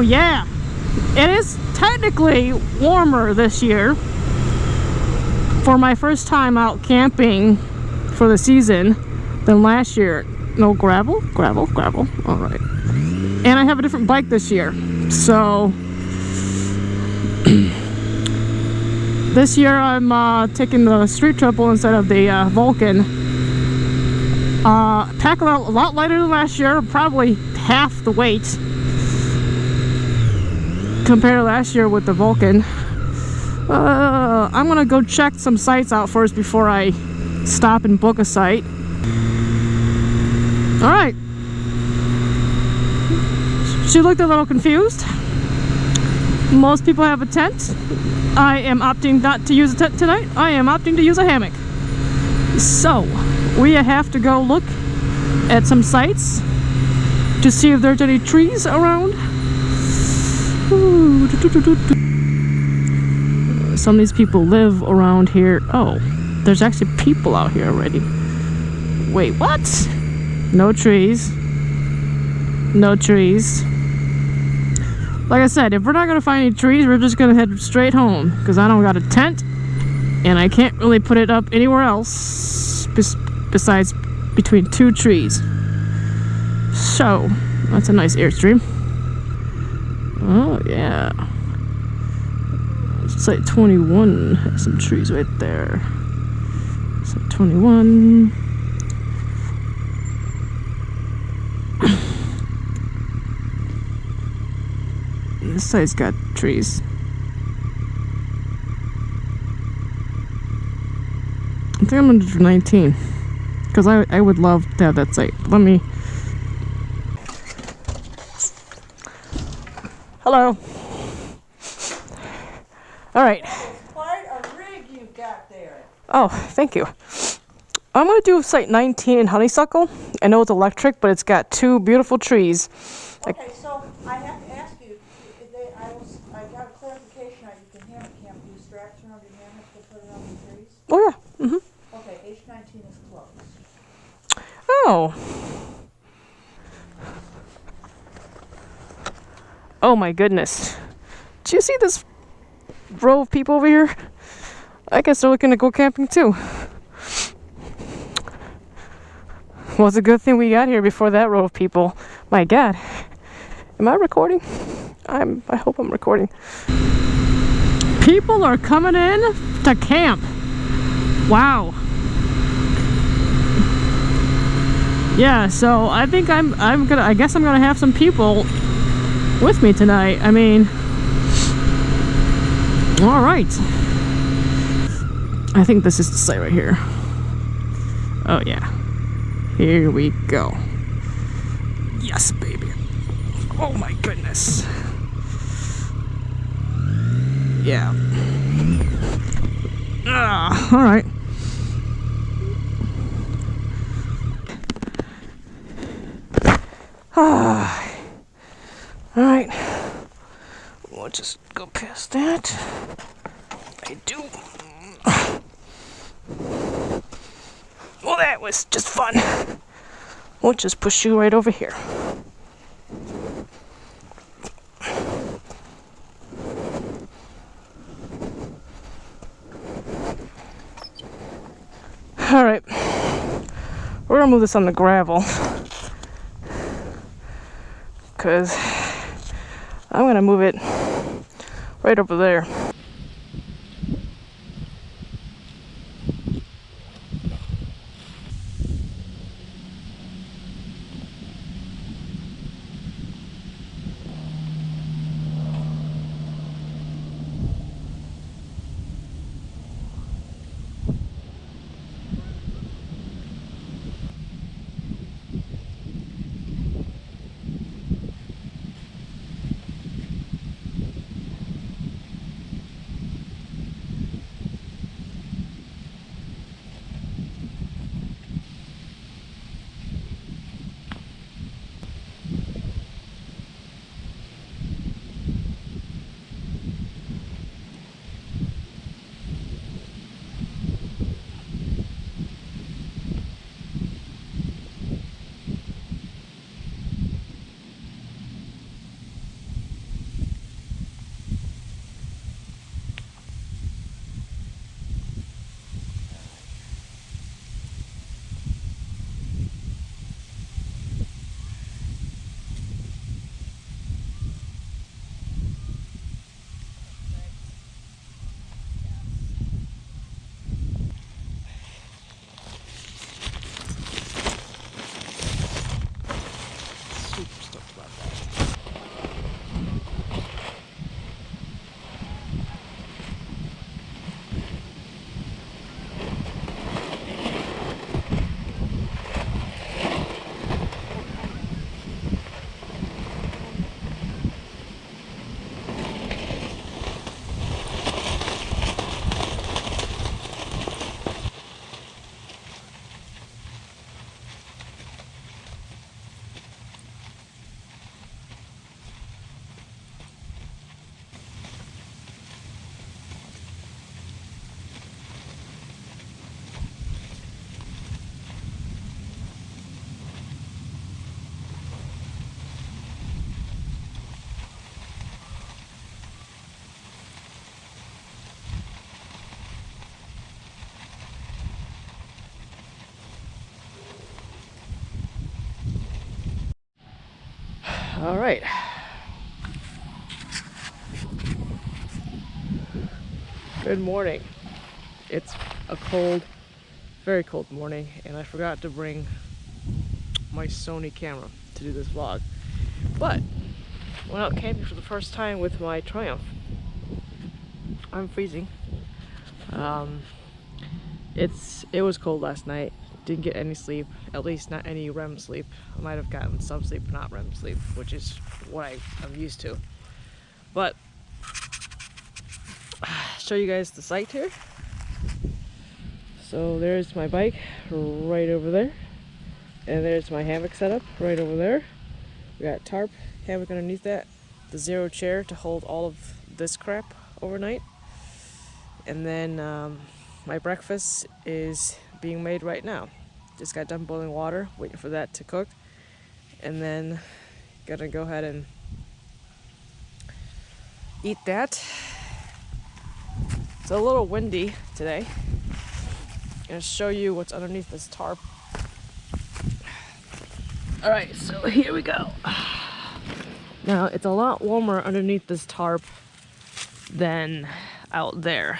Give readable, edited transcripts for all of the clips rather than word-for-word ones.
yeah, it is technically warmer this year for my first time out camping for the season than last year. No gravel, gravel, gravel. All right. And I have a different bike this year, so this year I'm taking the Street Triple instead of the Vulcan. Pack a lot lighter than last year, probably half the weight compared to last year with the Vulcan. I'm gonna go check some sites out first before I stop and book a site. All right. She looked a little confused. Most people have a tent. I am opting not to use a tent tonight. I am opting to use a hammock. So, we have to go look at some sites to see if there's any trees around. Ooh, some of these people live around here. Oh, there's actually people out here already. Wait, what? No trees. No trees. Like I said, if we're not gonna find any trees, we're just gonna head straight home, because I don't got a tent and I can't really put it up anywhere else besides between two trees. So that's a nice airstream. Oh yeah, site 21 has some trees right there. Site 21. This site's got trees. I think I'm gonna do 19 because I would love to have that site. Let me. Hello. All right. Quite a rig you got there. Oh, thank you. I'm gonna do site 19 in Honeysuckle. I know it's electric, but it's got two beautiful trees. Okay, so I have to ask you. I got a clarification on you can hammock camp. Do you straps around your hammock to put it on the trees? Oh yeah. Mm-hmm. Okay, H19 is closed. Oh. Oh my goodness. Do you see this row of people over here? I guess they're looking to go camping too. Well, it's a good thing we got here before that row of people. My God. Am I recording? I hope I'm recording. People are coming in to camp. Wow. Yeah, so I think I guess I'm gonna have some people with me tonight. I mean, all right. I think this is the site right here. Oh yeah, here we go. Yes, baby. Oh my goodness. Yeah. All right. All right. We'll just go past that. I do. Well, that was just fun. We'll just push you right over here. All right. We're gonna move this on the gravel, because I'm gonna move it right over there. All right. Good morning. It's a cold, very cold morning, and I forgot to bring my Sony camera to do this vlog. But I went out camping for the first time with my Triumph. I'm freezing. It was cold last night. Didn't get any sleep, at least not any REM sleep. I might have gotten some sleep, but not REM sleep, which is what I'm used to. But show you guys the site here. So there's my bike right over there, and there's my hammock setup right over there. We got tarp hammock underneath that, the zero chair to hold all of this crap overnight, and then my breakfast is being made right now. Just got done boiling water, waiting for that to cook, and then gonna go ahead and eat that. It's a little windy today. I'm gonna show you what's underneath this tarp. All right, so here we go. Now it's a lot warmer underneath this tarp than out there.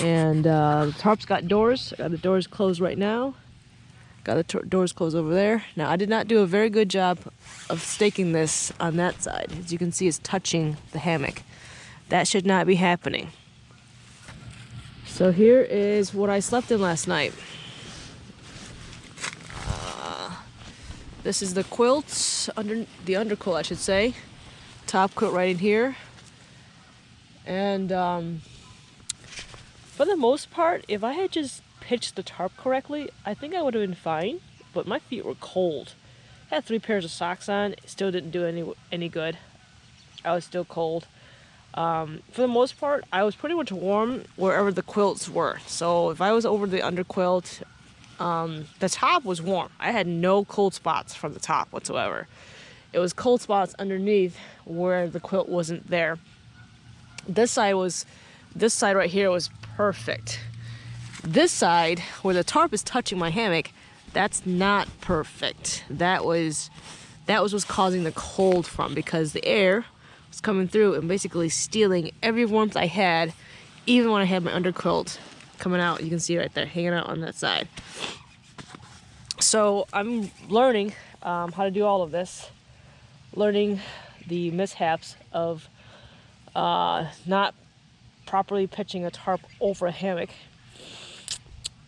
And the tarp's got doors. I got the doors closed right now. Got the doors closed over there. Now I did not do a very good job of staking this on that side. As you can see, it's touching the hammock. That should not be happening. So here is what I slept in last night. This is the quilts, the underquilt I should say. Top quilt right in here. And for the most part, if I had just pitched the tarp correctly, I think I would have been fine. But my feet were cold. I had 3 pairs of socks on. It still didn't do any good. I was still cold. For the most part, I was pretty much warm wherever the quilts were. So if I was over the underquilt, the top was warm. I had no cold spots from the top whatsoever. It was cold spots underneath where the quilt wasn't there. This side right here was perfect. This side where the tarp is touching my hammock, that's not perfect. That was what's causing the cold from, because the air was coming through and basically stealing every warmth I had, even when I had my underquilt coming out. You can see right there, hanging out on that side. So I'm learning how to do all of this, learning the mishaps of not properly pitching a tarp over a hammock.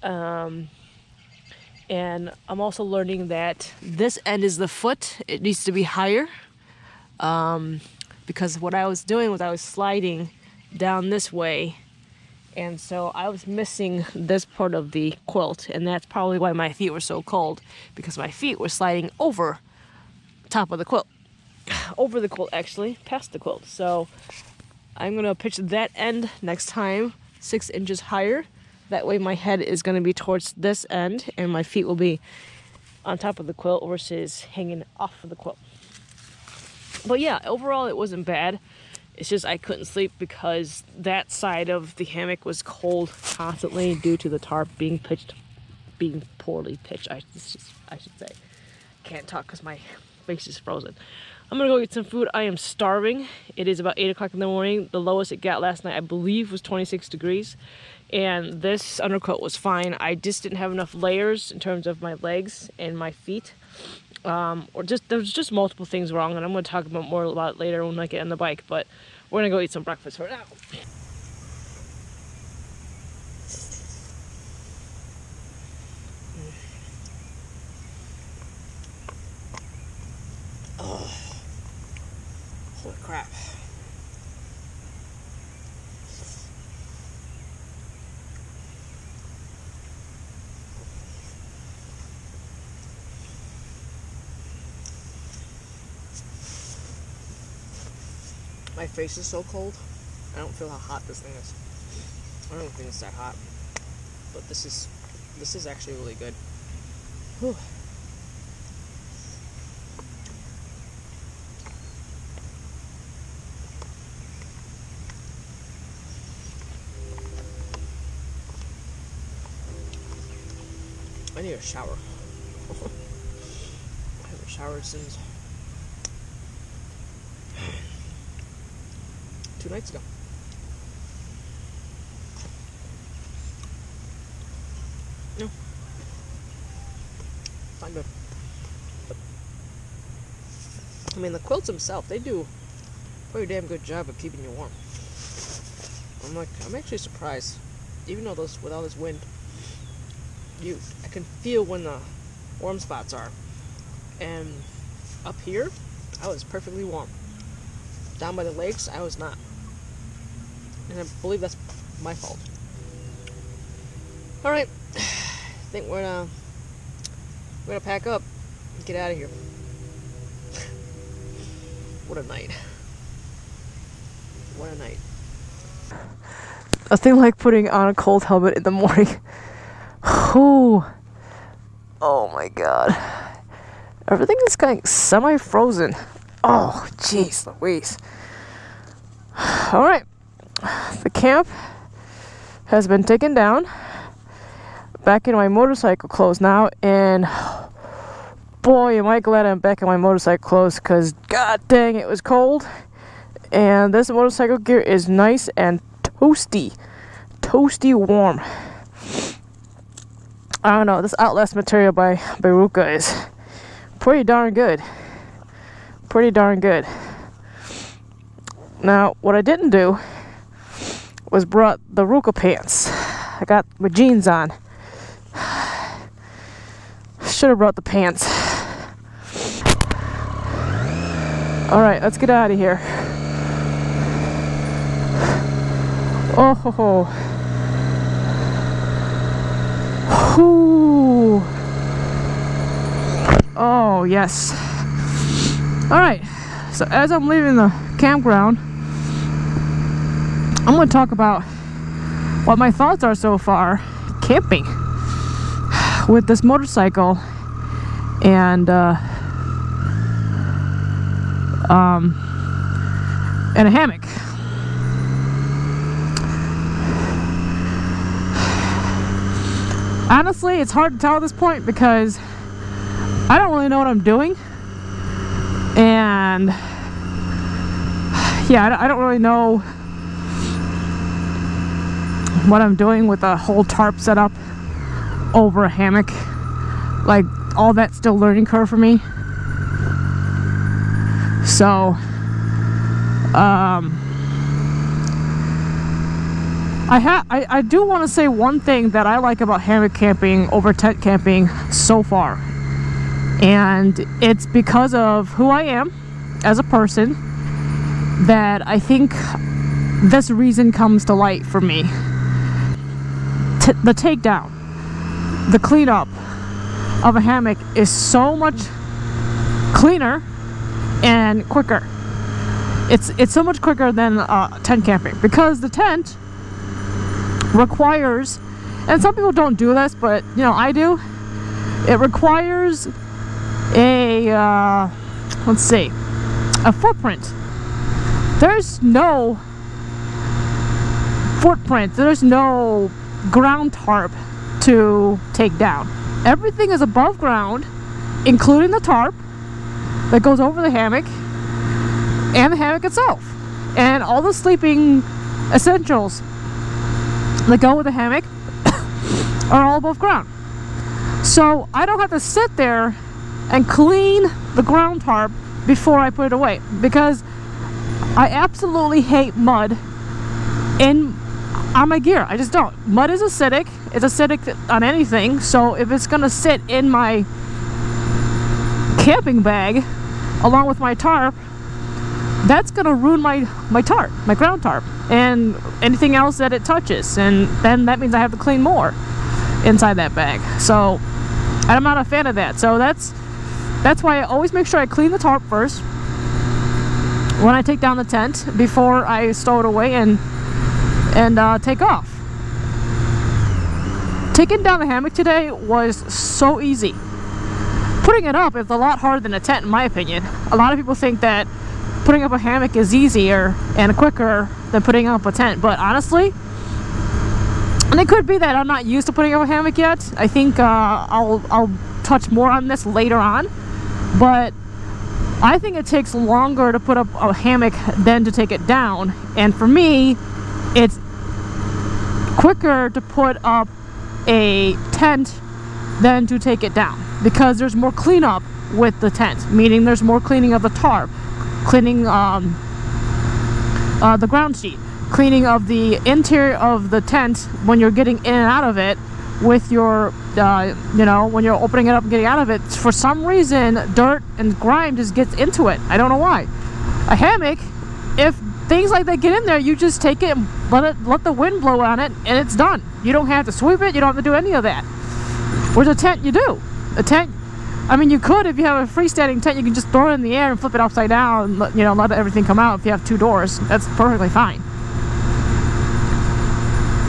And I'm also learning that this end is the foot. It needs to be higher. Because what I was doing was I was sliding down this way, and so I was missing this part of the quilt, and that's probably why my feet were so cold, because my feet were sliding over top of the quilt. Over the quilt, actually, past the quilt. So I'm gonna pitch that end next time 6 inches higher. That way my head is gonna be towards this end and my feet will be on top of the quilt versus hanging off of the quilt. But yeah, overall it wasn't bad. It's just I couldn't sleep because that side of the hammock was cold constantly due to the tarp being poorly pitched. I should say. Can't talk because my face is frozen. I'm gonna go get some food. I am starving. It is about 8 o'clock in the morning. The lowest it got last night, I believe, was 26 degrees. And this undercoat was fine. I just didn't have enough layers in terms of my legs and my feet. There was just multiple things wrong, and I'm going to talk more about it later when I get on the bike, but we're going to go eat some breakfast for now. Oh, holy crap. My face is so cold. I don't feel how hot this thing is. I don't think it's that hot, but this is actually really good. Whew. I need a shower. I haven't showered since 2 nights ago. No. Not good. I mean, the quilts themselves, they do a pretty damn good job of keeping you warm. I'm actually surprised. Even though with all this wind, I can feel when the warm spots are. And up here, I was perfectly warm. Down by the lakes, I was not. And I believe that's my fault. Alright, I think we're gonna pack up and get out of here. What a night. What a night. Nothing like putting on a cold helmet in the morning. Ooh. Oh my god. Everything is getting semi-frozen. Oh, jeez Louise. Alright. The camp has been taken down. Back in my motorcycle clothes now, and boy, am I glad I'm back in my motorcycle clothes, because god dang, it was cold. And this motorcycle gear is nice and toasty warm. I don't know, this Outlast material by Ruka is pretty darn good. Now, what I didn't do was brought the Ruka pants. I got my jeans on. Should have brought the pants. Alright, let's get out of here. Oh ho ho. Whew. Oh yes. Alright, so as I'm leaving the campground, I'm going to talk about what my thoughts are so far camping with this motorcycle and a hammock. Honestly, it's hard to tell at this point because I don't really know what I'm doing, and yeah, I don't really know what I'm doing with a whole tarp set up over a hammock. Like, all that's still learning curve for me. So I do want to say one thing that I like about hammock camping over tent camping so far, and it's because of who I am as a person that I think this reason comes to light for me. The takedown, the cleanup of a hammock is so much cleaner and quicker. It's so much quicker than tent camping, because the tent requires, and some people don't do this, but you know, I do, it requires a a footprint. There's no footprint, there's no ground tarp to take down. Everything is above ground, including the tarp that goes over the hammock and the hammock itself, and all the sleeping essentials that go with the hammock are all above ground. So I don't have to sit there and clean the ground tarp before I put it away, because I absolutely hate mud on my gear. I just don't. Mud is acidic. It's acidic on anything, so if it's gonna sit in my camping bag along with my tarp, that's gonna ruin my tarp, my ground tarp, and anything else that it touches, and then that means I have to clean more inside that bag. So I'm not a fan of that. So that's why I always make sure I clean the tarp first when I take down the tent before I stow it away and take off. Taking down the hammock today was so easy. Putting it up is a lot harder than a tent, in my opinion. A lot of people think that putting up a hammock is easier and quicker than putting up a tent, but honestly, and it could be that I'm not used to putting up a hammock yet. I think I'll touch more on this later on, but I think it takes longer to put up a hammock than to take it down. And for me, it's quicker to put up a tent than to take it down, because there's more cleanup with the tent, meaning there's more cleaning of the tarp, cleaning the ground sheet, cleaning of the interior of the tent when you're getting in and out of it with your you know, when you're opening it up and getting out of it. For some reason, dirt and grime just gets into it. I don't know why. A hammock, if things like that get in there, you just take it and let the wind blow on it, and it's done. You don't have to sweep it. You don't have to do any of that. Whereas a tent, you do. A tent, I mean, you could, if you have a freestanding tent, you can just throw it in the air and flip it upside down and let everything come out. If you have 2 doors, that's perfectly fine.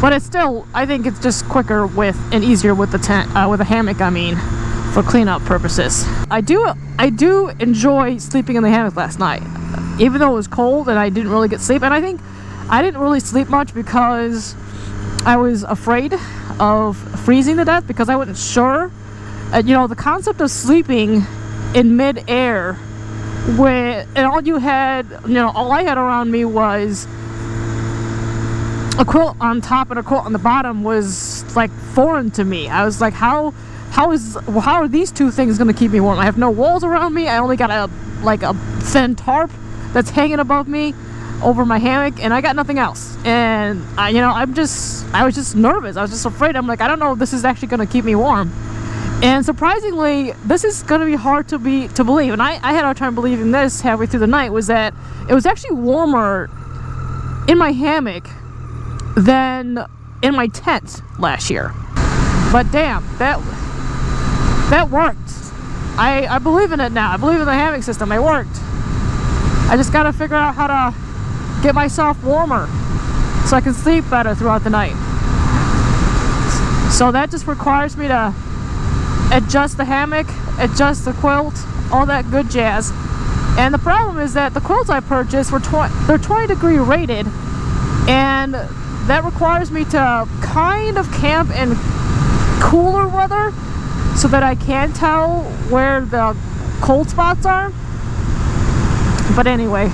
But it's still, I think it's just quicker with and easier with the tent, with a hammock, I mean, for cleanup purposes. I do enjoy sleeping in the hammock last night, even though it was cold and I didn't really get sleep. And I think I didn't really sleep much because I was afraid of freezing to death, because I wasn't sure. You know, the concept of sleeping in mid-air, and all you had, all I had around me was a quilt on top and a quilt on the bottom, was like foreign to me. I was like, how are these two things going to keep me warm? I have no walls around me. I only got a thin tarp that's hanging above me over my hammock, and I got nothing else. And I was just nervous. I was just afraid. I'm like, I don't know if this is actually going to keep me warm. And surprisingly, this is going to be hard to believe. And I had a hard time believing this halfway through the night, was that it was actually warmer in my hammock than in my tent last year. But damn, that worked. I believe in it now. I believe in the hammock system. It worked. I just got to figure out how to get myself warmer so I can sleep better throughout the night. So that just requires me to adjust the hammock, adjust the quilt, all that good jazz. And the problem is that the quilts I purchased they're 20 degree rated, and that requires me to kind of camp in cooler weather so that I can tell where the cold spots are. But anyway.